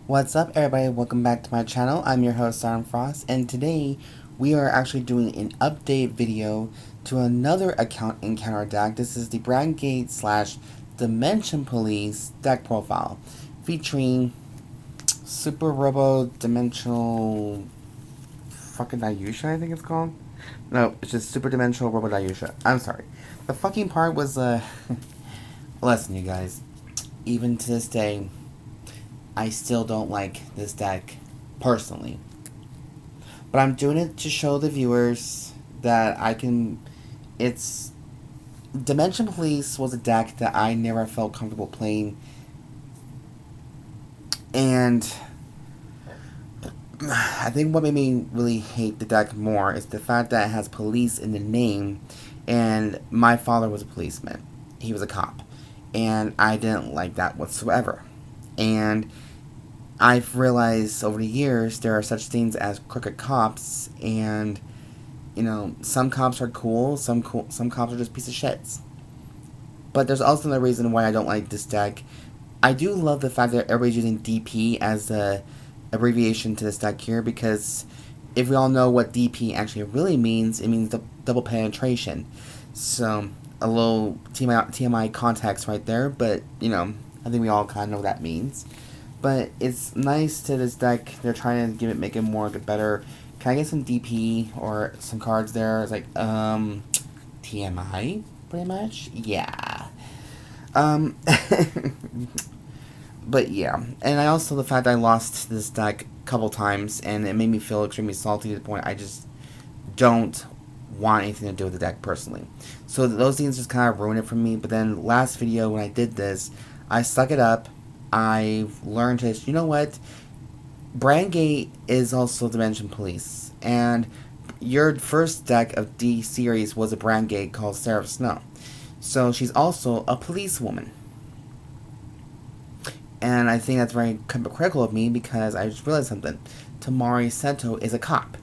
What's up, everybody? Welcome back to my channel. I'm your host, Siren Frost, and today we are actually doing an update video to another account encounter deck. This is the Brandt slash Dimension Police deck profile, featuring Super Robo Dimensional fucking Daiyusha, I think it's called. No, it's just Super Dimensional Robo Daiyusha. I'm sorry. The fucking part was listen, you guys. Even to this day, I still don't like this deck, personally. But I'm doing it to show the viewers that I can... It's... Dimension Police was a deck that I never felt comfortable playing. And... I think what made me really hate the deck more is the fact that it has police in the name. And my father was a policeman. He was a cop. And I didn't like that whatsoever. And I've realized over the years there are such things as crooked cops, and you know, some cops are cool, some cops are just piece of shits. But there's also another reason why I don't like this deck. I do love the fact that everybody's using DP as the abbreviation to this deck here, because if we all know what DP actually really means, it means double penetration. So a little TMI context right there, but you know, I think we all kind of know what that means. But it's nice to this deck. They're trying to make it more better. Can I get some DP or some cards there? It's like, TMI, pretty much? Yeah. Um, but yeah. And I also, the fact that I lost this deck a couple times, and it made me feel extremely salty to the point I just don't want anything to do with the deck personally. So those things just kind of ruined it for me. But then last video when I did this, I stuck it up. I've learned to, you know what, Brandt is also Dimension Police, and your first deck of D series was a Brandt called Seraph Snow, so she's also a policewoman. And I think that's very critical of me, because I just realized something. Tamari Sento is a cop.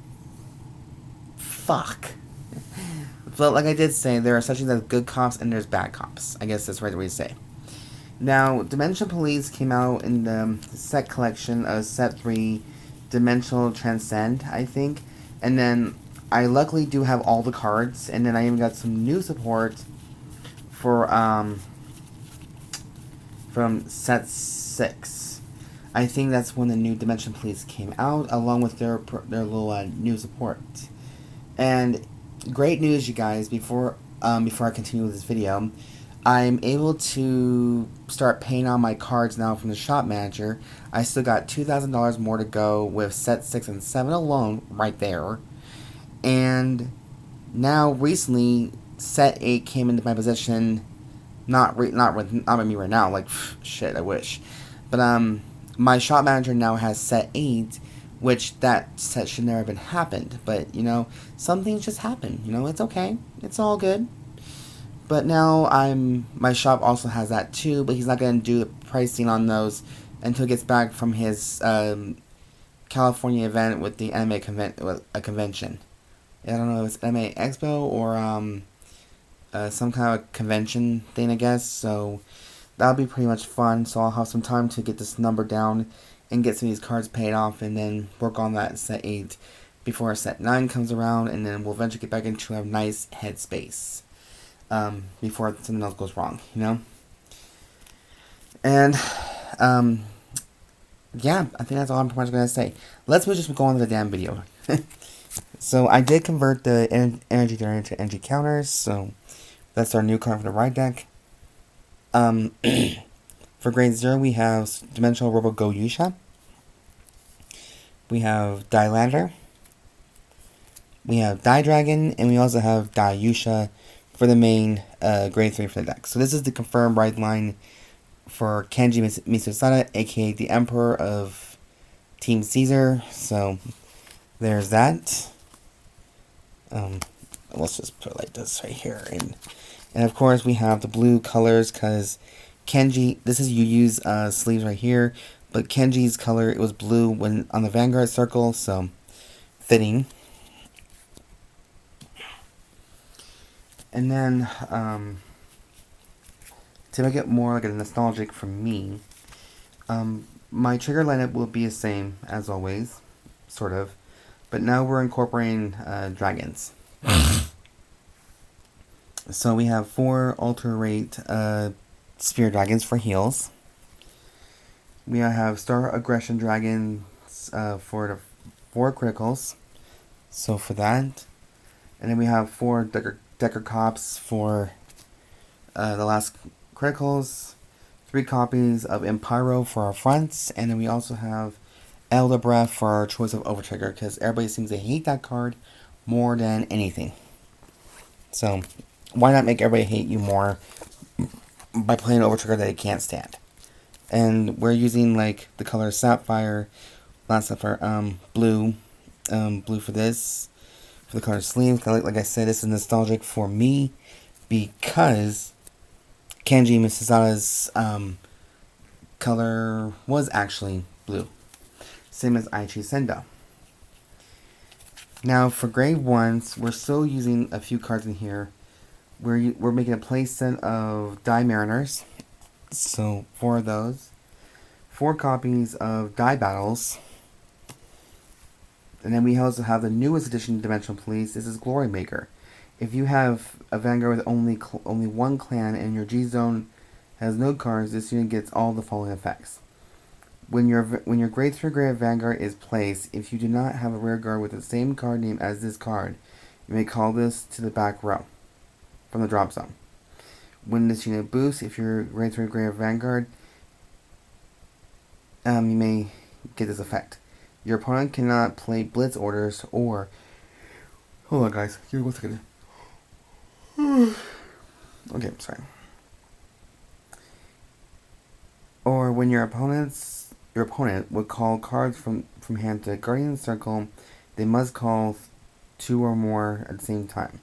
Fuck. But like I did say, there are such things as good cops and there's bad cops. I guess that's the right way to say. Now, Dimension Police came out in the set collection of Set 3, Dimensional Transcend, I think. And then, I luckily do have all the cards, and then I even got some new support for, from Set 6. I think that's when the new Dimension Police came out, along with their little new support. And, great news, you guys, before I continue with this video. I'm able to start paying on my cards now from the shop manager. I still got $2,000 more to go with set 6 and 7 alone, right there. And now, recently, set 8 came into my possession. Not with me right now. Like, shit, I wish. But my shop manager now has set 8, which that set should never have been happened. But you know, some things just happen. You know, it's okay. It's all good. But now my shop also has that too, but he's not going to do the pricing on those until he gets back from his California event with the anime convention. I don't know if it's Anime Expo or some kind of convention thing, I guess. So that'll be pretty much fun. So I'll have some time to get this number down and get some of these cards paid off, and then work on that set 8 before set 9 comes around, and then we'll eventually get back into a nice headspace. Before something else goes wrong, you know? And, yeah, I think that's all I'm pretty much going to say. Let's just go on to the damn video. So, I did convert the energy there into energy counters, so that's our new card for the ride deck. For grade 0, we have Dimensional Robo Goyusha. We have Dailander. We have Daidragon, and we also have Daiyusha for the main grade 3 for the deck. So this is the confirmed ride line for Kenji Mitsusada, aka the Emperor of Team Caesar. So there's that. Let's just put it like this right here. And of course we have the blue colors, because Kenji, this is Yu's sleeves right here, but Kenji's color, it was blue when on the Vanguard circle, so fitting. And then, to make it more like a nostalgic for me, my trigger lineup will be the same as always, sort of, but now we're incorporating dragons. So we have 4 Alter Rate Sphere Dragons for heals. We have Star Aggression Dragons for the 4 criticals. So for that. And then we have 4 Dekarcops for the last criticals. 3 copies of Enpyro for our fronts. And then we also have Eldobreath for our choice of Overtrigger, because everybody seems to hate that card more than anything. So why not make everybody hate you more by playing an Overtrigger that they can't stand? And we're using like the color Sapphire, not Sapphire, blue, blue for this, for the color sleeves. Like I said, this is nostalgic for me because Kenji Mitsusada's color was actually blue, same as Aichi Sendo. Now for grade 1s, we're still using a few cards in here. We're making a play set of Daimariners, so 4 of those. 4 copies of Daibattles. And then we also have the newest edition of Dimensional Police. This is Glory Maker. If you have a Vanguard with only 1 clan and your G zone has no cards, this unit gets all the following effects. When your grade 3 grade Vanguard is placed, if you do not have a rear guard with the same card name as this card, you may call this to the back row from the drop zone. When this unit boosts, if your grade 3 grade Vanguard, you may get this effect. Your opponent cannot play Blitz orders or... Hold on, guys. Give me 1 second. Okay, sorry. Or when your opponent would call cards from hand to Guardian Circle, they must call 2 or more at the same time.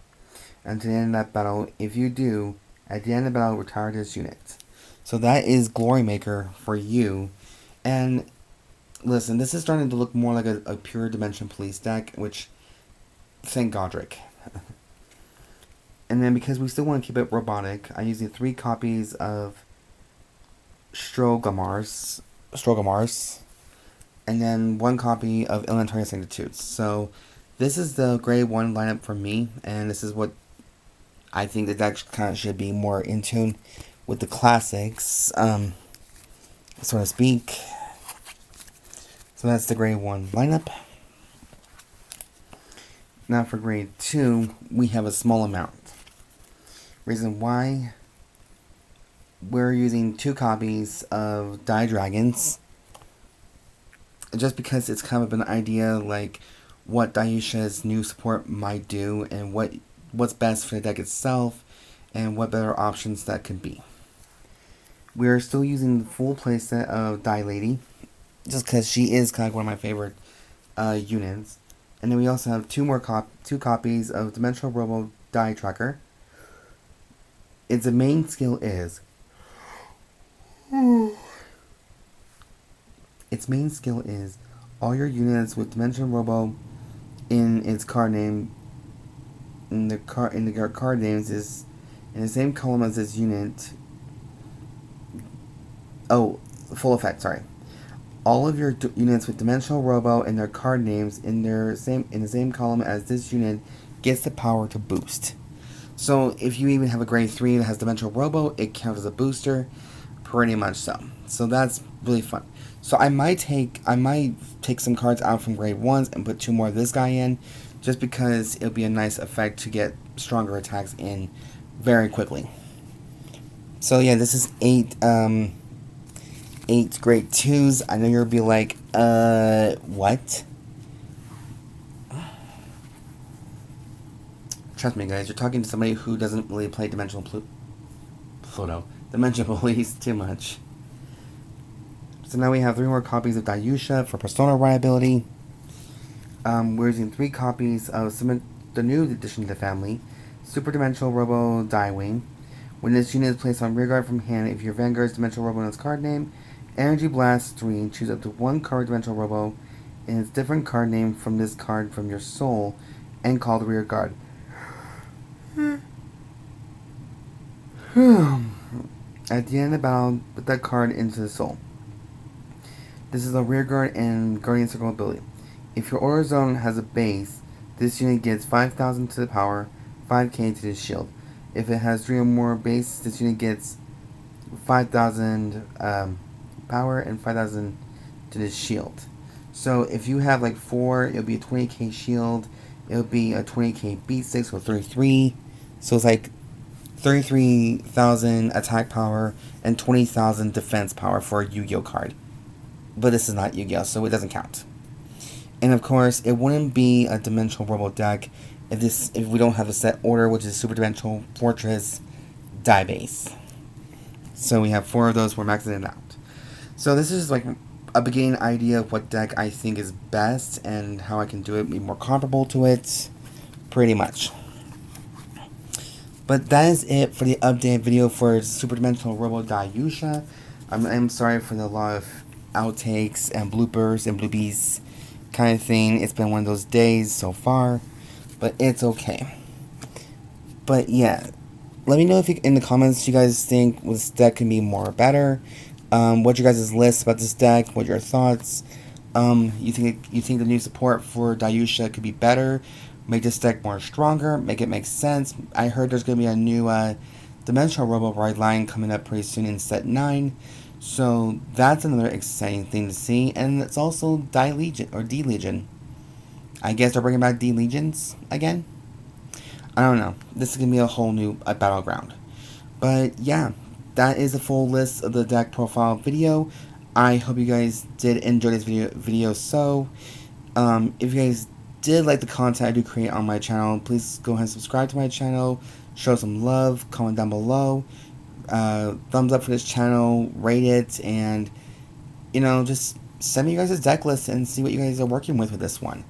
And to the end of that battle, if you do, at the end of the battle, retire this unit. So that is Glory Maker for you. And listen, this is starting to look more like a pure Dimension Police deck, which, thank Godric. And then because we still want to keep it robotic, I'm using 3 copies of Strongalmars, and then 1 copy of Elementaria Sanctitude. So this is the grade 1 lineup for me, and this is what I think the deck kind of should be more in tune with the classics, so to speak. So that's the grade 1 lineup. Now for grade 2, we have a small amount. Reason why: we're using 2 copies of Daidragons, just because it's kind of an idea like what Daiyusha's new support might do and what's best for the deck itself and what better options that could be. We're still using the full playset of Dailady, just because she is kind of one of my favorite units. And then we also have 2 copies of Dimensional Robo Die Tracker. Its main skill is... Its main skill is all your units with Dimensional Robo in its card name, in the card names is in the same column as this unit. Oh, full effect, sorry. All of your units with Dimensional Robo and their card names in the same column as this unit gets the power to boost. So if you even have a grade 3 that has Dimensional Robo, it counts as a booster, pretty much so. So that's really fun. So I might take some cards out from grade 1s and put 2 more of this guy in, just because it'll be a nice effect to get stronger attacks in very quickly. So yeah, this is 8 grade 2s. I know you'll be like, what? Trust me, guys, you're talking to somebody who doesn't really play Dimensional Police too much. So now we have 3 more copies of Daiyusha for Persona Reliability. We're using 3 copies of the new addition to the family, Super Dimensional Robo Daiwing. When this unit is placed on rearguard from hand, if your Vanguard's Dimensional Robo in its card name, Energy Blast 3, choose up to 1 card Dimensional Robo in its different card name from this card from your soul, and call the rearguard. At the end of the battle, put that card into the soul. This is a rearguard and guardian circle ability. If your order zone has a base, this unit gets 5,000 to the power, 5k to the shield. If it has 3 or more bases, this unit gets 5,000 power and 5,000 to the shield. So if you have like 4, it'll be a 20k shield, it'll be a 20k B6 or 33. So it's like 33,000 attack power and 20,000 defense power for a Yu-Gi-Oh card. But this is not Yu-Gi-Oh, so it doesn't count. And of course, it wouldn't be a Dimensional Robo deck if we don't have a set order, which is Super Dimensional Fortress Daibase. So we have 4 of those, we're maxing it out. So this is like a beginning idea of what deck I think is best and how I can do it, be more comparable to it, pretty much. But that is it for the update video for Super Dimensional Robo Daiyusha. I'm sorry for the lot of outtakes and bloopers and bloopies kind of thing. It's been one of those days so far, but it's okay. But yeah, let me know if in the comments you guys think this deck can be more or better. What your guys' list about this deck? What your thoughts? You think the new support for Daiyusha could be better? Make this deck more stronger, make it make sense. I heard there's going to be a new Dimensional Robo Ride line coming up pretty soon in set 9. So that's another exciting thing to see. And it's also D-Legion, or D-Legion. I guess they're bringing back D-Legions again? I don't know. This is going to be a whole new battleground. But yeah, that is a full list of the deck profile video. I hope you guys did enjoy this video. So, if you guys did like the content I do create on my channel, please go ahead and subscribe to my channel, show some love, comment down below, thumbs up for this channel, rate it, and you know, just send me you guys a deck list and see what you guys are working with this one.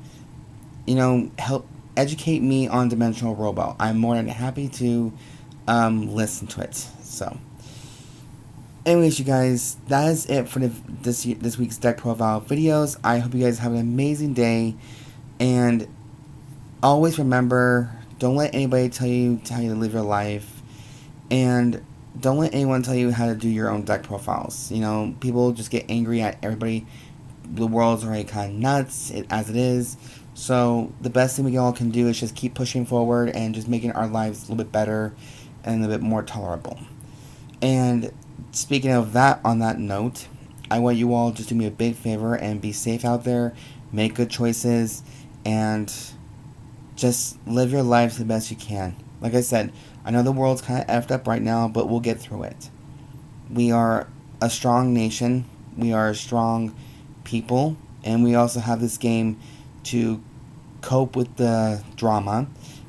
You know, help educate me on Dimensional Robo. I'm more than happy to listen to it. So anyways, you guys, that is it for this week's deck profile videos. I hope you guys have an amazing day. And always remember, don't let anybody tell you how to live your life. And don't let anyone tell you how to do your own deck profiles. You know, people just get angry at everybody. The world's already kind of nuts as it is. So the best thing we all can do is just keep pushing forward and just making our lives a little bit better and a bit more tolerable. And speaking of that, on that note, I want you all just do me a big favor and be safe out there. Make good choices. And just live your life the best you can. Like I said, I know the world's kind of effed up right now, but we'll get through it. We are a strong nation. We are a strong people. And we also have this game to cope with the drama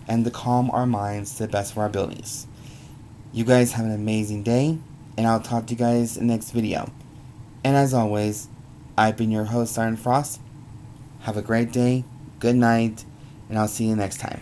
and to calm our minds to the best of our abilities. You guys have an amazing day. And I'll talk to you guys in the next video. And as always, I've been your host, Siren Frost. Have a great day. Good night, and I'll see you next time.